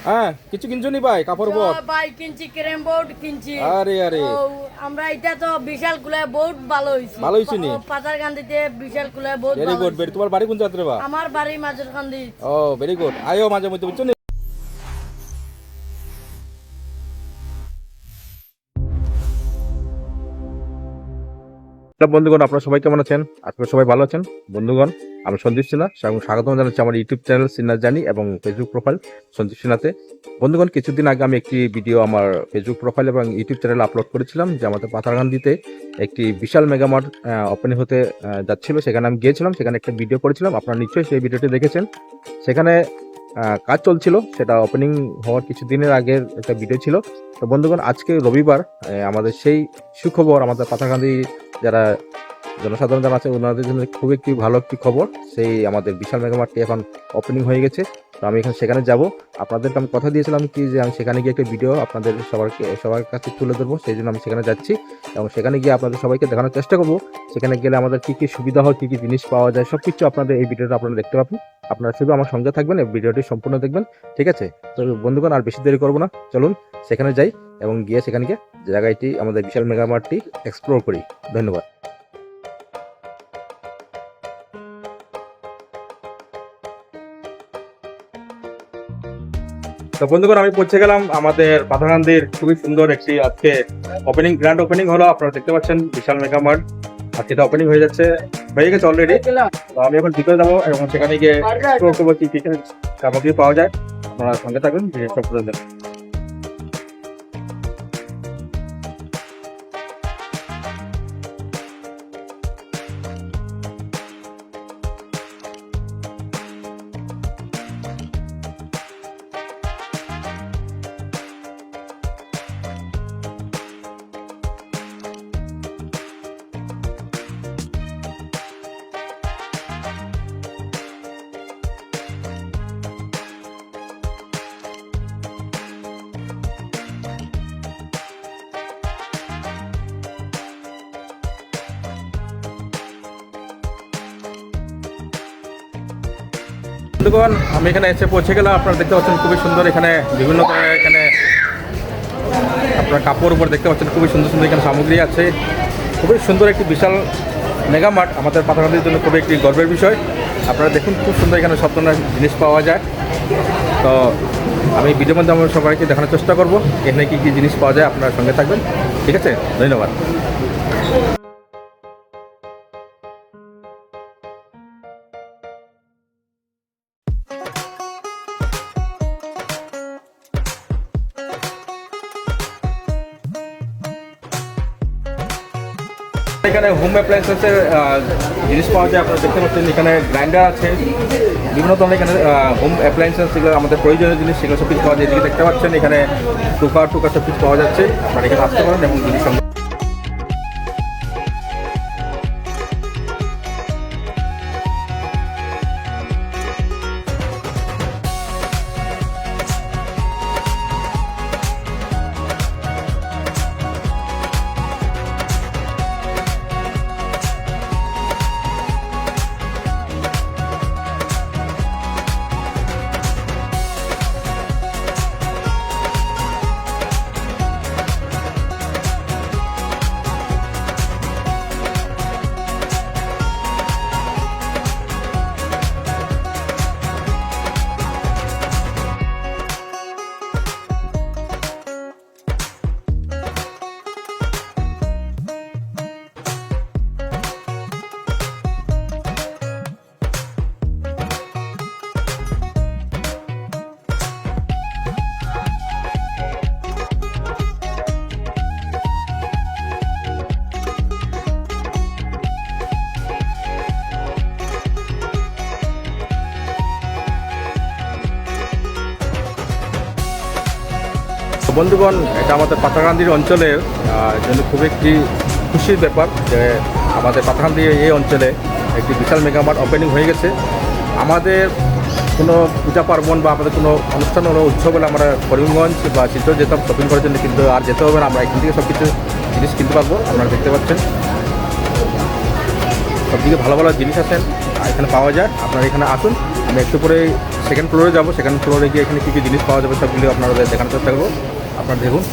হ্যাঁ কিছু কিনছো নি ভাই কাপড় বোর্ড? ভাই কিনছি ক্যারাম বোর্ড কিনছি। আরে আরে আমরা এটা তো বিশাল কুলায় বহুত ভালো হইছে। ভালো হইছে নি? পাতারকান্দিতে বিশাল কুলায় বহুত ভেরি ভালো গুড। হইছে। তোমার বাড়ি কোন জায়গাতে রে বা? আমার বাড়ি মাঝেরকান্দি। ও ভেরি গুড। আয়ো মাঝে মধ্যে বুঝছো নি? বন্ধুগণ আপনারা সবাই কেমন আছেন? আপনারা সবাই ভালো আছেন? বন্ধুগণ আমি সন্দীপ সিনহা এবং স্বাগতম জানাচ্ছি আমার ইউটিউব চ্যানেল সিনহা জানি এবং ফেসবুক প্রোফাইল সন্দীপ সিনহাতে। বন্ধুগণ কিছুদিন আগে আমি একটি ভিডিও আমার ফেসবুক প্রোফাইল এবং ইউটিউব চ্যানেলে আপলোড করেছিলাম যে আমাদের পাথারকান্দিতে একটি বিশাল মেগামার্ট ওপেনিং হতে যাচ্ছিল। সেখানে আমি গিয়েছিলাম, সেখানে একটা ভিডিও করেছিলাম, আপনারা নিশ্চয়ই সেই ভিডিওটি দেখেছেন। সেখানে কাজ চলছিল, সেটা ওপেনিং হওয়ার কিছুদিনের আগের একটা ভিডিও ছিল। তো বন্ধুগণ আজকে রবিবার, আমাদের সেই সুখবর, আমাদের পাথারকান্দি যারা জনসাধারণ যারা আছে ওনাদের জন্য খুব একটি ভালো একটি খবর। সেই আমাদের বিশাল মেগামার্টটি এখন ওপেনিং হয়ে গেছে। তো আমি এখানে সেখানে যাব। আপনাদেরকে আমি কথা দিয়েছিলাম কি যে আমি সেখানে গিয়ে একটা ভিডিও আপনাদের সবার কাছে তুলে ধরবো, সেই জন্য আমি সেখানে যাচ্ছি এবং সেখানে গিয়ে আপনাদের সবাইকে দেখানোর চেষ্টা করবো সেখানে গেলে আমাদের কী কী সুবিধা হয়, কী কী জিনিস পাওয়া যায়, সব কিছু আপনাদের এই ভিডিওটা আপনারা দেখতে পাবেন। আপনারা শুধু আমার সঙ্গে থাকবেন, এই ভিডিওটি সম্পূর্ণ দেখবেন, ঠিক আছে? তো বন্ধুগণ আর বেশি দেরি করবো না, চলুন সেখানে যাই এবং গিয়ে সেখানে গিয়ে জায়গাটি আমাদের বিশাল মেগামার্টটি এক্সপ্লোর করি। ধন্যবাদ। তো বন্ধুগণ আমি পৌঁছে গেলাম আমাদের পাথারকান্দির খুবই সুন্দর একটি আজকে ওপেনিং, গ্র্যান্ড ওপেনিং হলো। আপনারা দেখতে পাচ্ছেন বিশাল মেগামার্ট আজকে এটা ওপেনিং হয়ে গেছে অলরেডি। তো আমি এখন ভিতরে যাবো এবং সেখানে গিয়ে এক্সপ্লোর করবো কি কি সামগ্রী পাওয়া যায়। আপনারা সঙ্গে থাকবেন, সব করে দেবেন। বন্ধুগণ আমি এখানে এসে পৌঁছে গেলাম। আপনারা দেখতে পাচ্ছেন খুবই সুন্দর, এখানে বিভিন্ন ধরনের এখানে আপনার কাপড় উপর দেখতে পাচ্ছেন খুবই সুন্দর সুন্দর এখানে সামগ্রী আছে। খুবই সুন্দর একটি বিশাল মেগামার্ট আমাদের পাথারকান্দির জন্য খুবই একটি গর্বের বিষয়। আপনারা দেখুন খুব সুন্দর এখানে সব ধরনের জিনিস পাওয়া যায়। তো আমি ভিডিওর মধ্যে আমরা সবাইকে দেখানোর চেষ্টা করবো এখানে কী কী জিনিস পাওয়া যায়। আপনার সঙ্গে থাকবেন, ঠিক আছে? ধন্যবাদ। এখানে হোম অ্যাপ্লায়েন্সেসের জিনিস পাওয়া যায়। আপনারা দেখতে পাচ্ছেন এখানে গ্রাইন্ডার আছে, বিভিন্ন ধরনের এখানে হোম অ্যাপ্লায়েন্সেস যেগুলো আমাদের প্রয়োজনীয় জিনিস সেগুলো সব কিছু পাওয়া যায়। এদিকে দেখতে পাচ্ছেন এখানে টুকার সব কিছু পাওয়া যাচ্ছে। আপনারা এখানে আসতে পারেন এবং জিনিস বন্ধুগণ এটা আমাদের পাথারকান্দির অঞ্চলের জন্য খুব একটি খুশির ব্যাপার যে আমাদের পাথারকান্দির এই অঞ্চলে একটি বিশাল মেগামার্ট ওপেনিং হয়ে গেছে। আমাদের কোনো পূজা পার্বণ বা আমাদের কোনো অনুষ্ঠান হলো, উৎসব হলে আমরা করিমগঞ্জ বা শিলচর যেতাম শপিং করার জন্য, কিন্তু আর যেতে হবে না, আমরা এখান থেকে সব কিছু জিনিস কিনতে পারবো। আপনারা দেখতে পাচ্ছেন সবদিকে ভালো ভালো জিনিস আছেন এখানে পাওয়া যায়। আপনারা এখানে আসুন, আমি একটু পরে সেকেন্ড ফ্লোরে যাবো। সেকেন্ড ফ্লোরে গিয়ে এখানে কী কী জিনিস পাওয়া যাবে সবগুলো আপনারা দেখানোর চেষ্টা করবো। আপনারা দেখুন।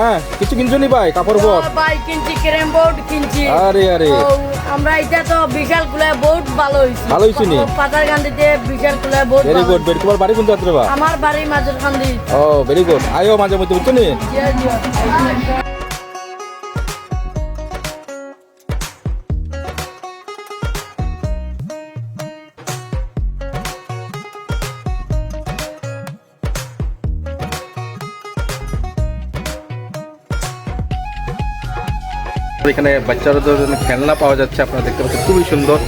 হ্যাঁ, কিছু কিনছো নি ভাই? কাপড় বল। ভাই কিনছি, ক্যারাম বোর্ড কিনছি। আরে আরে, ও, আমরা এটা তো বিশাল কুলায় বহুত ভালো হয়েছে। ভালো হয়েছে নি? পাতারকান্দিতে বিশাল কুলায় বহুত ভেরি ভালো গুড। ভেরি, তোমার বাড়ি কোন যাত্রা বা? আমার বাড়ি মাঝেরকান্দি। ও ভেরি গুড, আয়ো মাঝে মধ্যে, বুঝছো নি? এখানে বাচ্চাদের জন্য খেলনা পাওয়া যাচ্ছে, আপনারা দেখতে পাচ্ছেন, খুবই সুন্দর।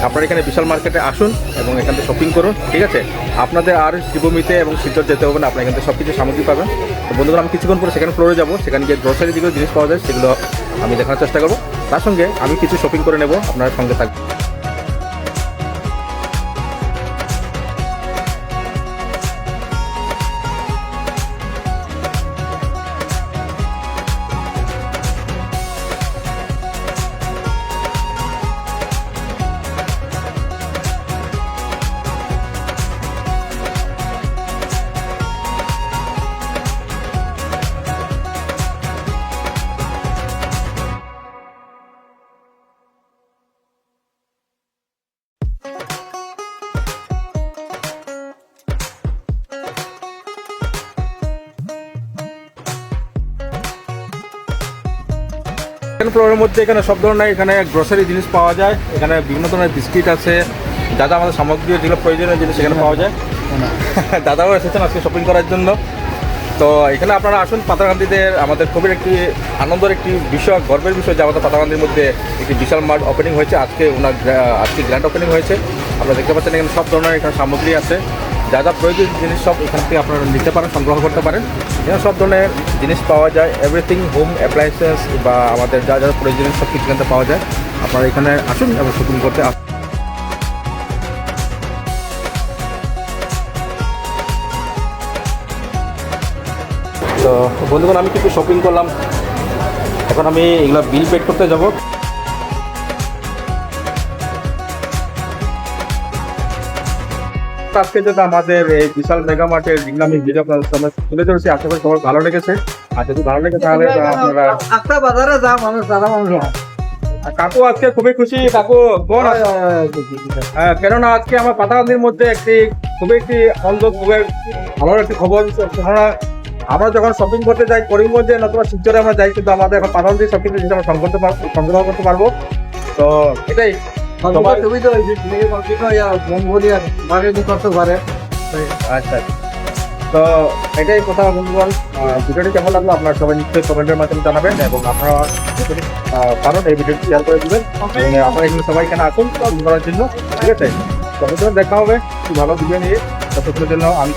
আপনারা এখানে বিশাল মার্কেটে আসুন এবং এখান থেকে শপিং করুন, ঠিক আছে? আপনাদের আর শ্রীভূমিতে এবং শিলচর যেতে হবে না, আপনারা এখান থেকে সব কিছু সামগ্রী পাবেন। তো বন্ধুরা, আমি কিছুক্ষণ পরে সেকেন্ড ফ্লোরে যাবো। সেখানে গিয়ে গ্রোসারি যেগুলো জিনিস পাওয়া যায় সেগুলো আমি দেখানোর চেষ্টা করবো। তার সঙ্গে আমি কিছু শপিং করে নেব, আপনার সঙ্গে থাকবে। সেকেন্ড ফ্লোরের মধ্যে এখানে সব ধরনের এখানে গ্রোসারি জিনিস পাওয়া যায়। এখানে বিভিন্ন ধরনের বিস্কিট আছে, যা যা আমাদের সামগ্রী যেগুলো প্রয়োজনীয় জিনিস সেখানে পাওয়া যায়। দাদাও এসেছেন আজকে শপিং করার জন্য। তো এখানে আপনারা আসুন। পাতাকান্দিতে আমাদের খুবই একটি আনন্দের একটি বিষয়, গর্বের বিষয় যে আমাদের পাতাকান্দির মধ্যে একটি বিশাল মার্ট ওপেনিং হয়েছে। আজকে আজকে গ্র্যান্ড ওপেনিং হয়েছে। আপনারা দেখতে পাচ্ছেন এখানে সব ধরনের এখানে সামগ্রী আছে, যা যা প্রয়োজনীয় জিনিস সব এখান থেকে আপনারা নিতে পারেন, সংগ্রহ করতে পারেন। এখানে সব ধরনের জিনিস পাওয়া যায়, এভরিথিং হোম অ্যাপ্লায়েন্সেস বা আমাদের যা যা প্রয়োজনীয় সব কিছু এখানে পাওয়া যায়। আপনারা এখানে আসুন এবং শপিং করতে আসুন। তো বন্ধুগণ, আমি কিছু শপিং করলাম, এখন আমি এগুলো বিল পেড করতে যাব। আজকে যেটা আমাদের এই বিশাল মেগা মার্টের ডিংলামি ভিডিও আপনাদের সামনে তুলে ধরেছি, আশা করি সবার ভালো লেগেছে। আর যদি ভালো লেগে তাহলে আপনারা একটা বাজারে যা মানুষ সাদা মানুষ কাকু আজকে খুবই খুশি। কাকু বোন, হ্যাঁ, কেননা আজকে আমার পাতাকান্দির মধ্যে খুবই একটি আনন্দ, খুবই ভালো একটি খবর। কেননা আমরা যখন শপিং করতে যাই করিমগঞ্জে নতুবা শিলচরে আমরা যাই, কিন্তু আমাদের এখন পাতাকান্দি সব কিছু জিনিস আমরা সংগ্রহ করতে পারবো। তো এটাই সুবিধা হয়েছে, করতে পারে। আচ্ছা, তো এটাই কথা বন্ধুগণ। ভিডিওটি কেমন লাগলো আপনারা সবাই নিশ্চয়ই কমেন্টের মাধ্যমে জানাবেন এবং আপনারা কারণ এই ভিডিওটি শেয়ার করে দেবেন। আপনারা এখানে সবাই এখানে আসুন শপিং করার জন্য, ঠিক আছে? ততক্ষণ দেখা হবে ভালো ভিডিও নিয়ে। ততক্ষণের জন্য আমি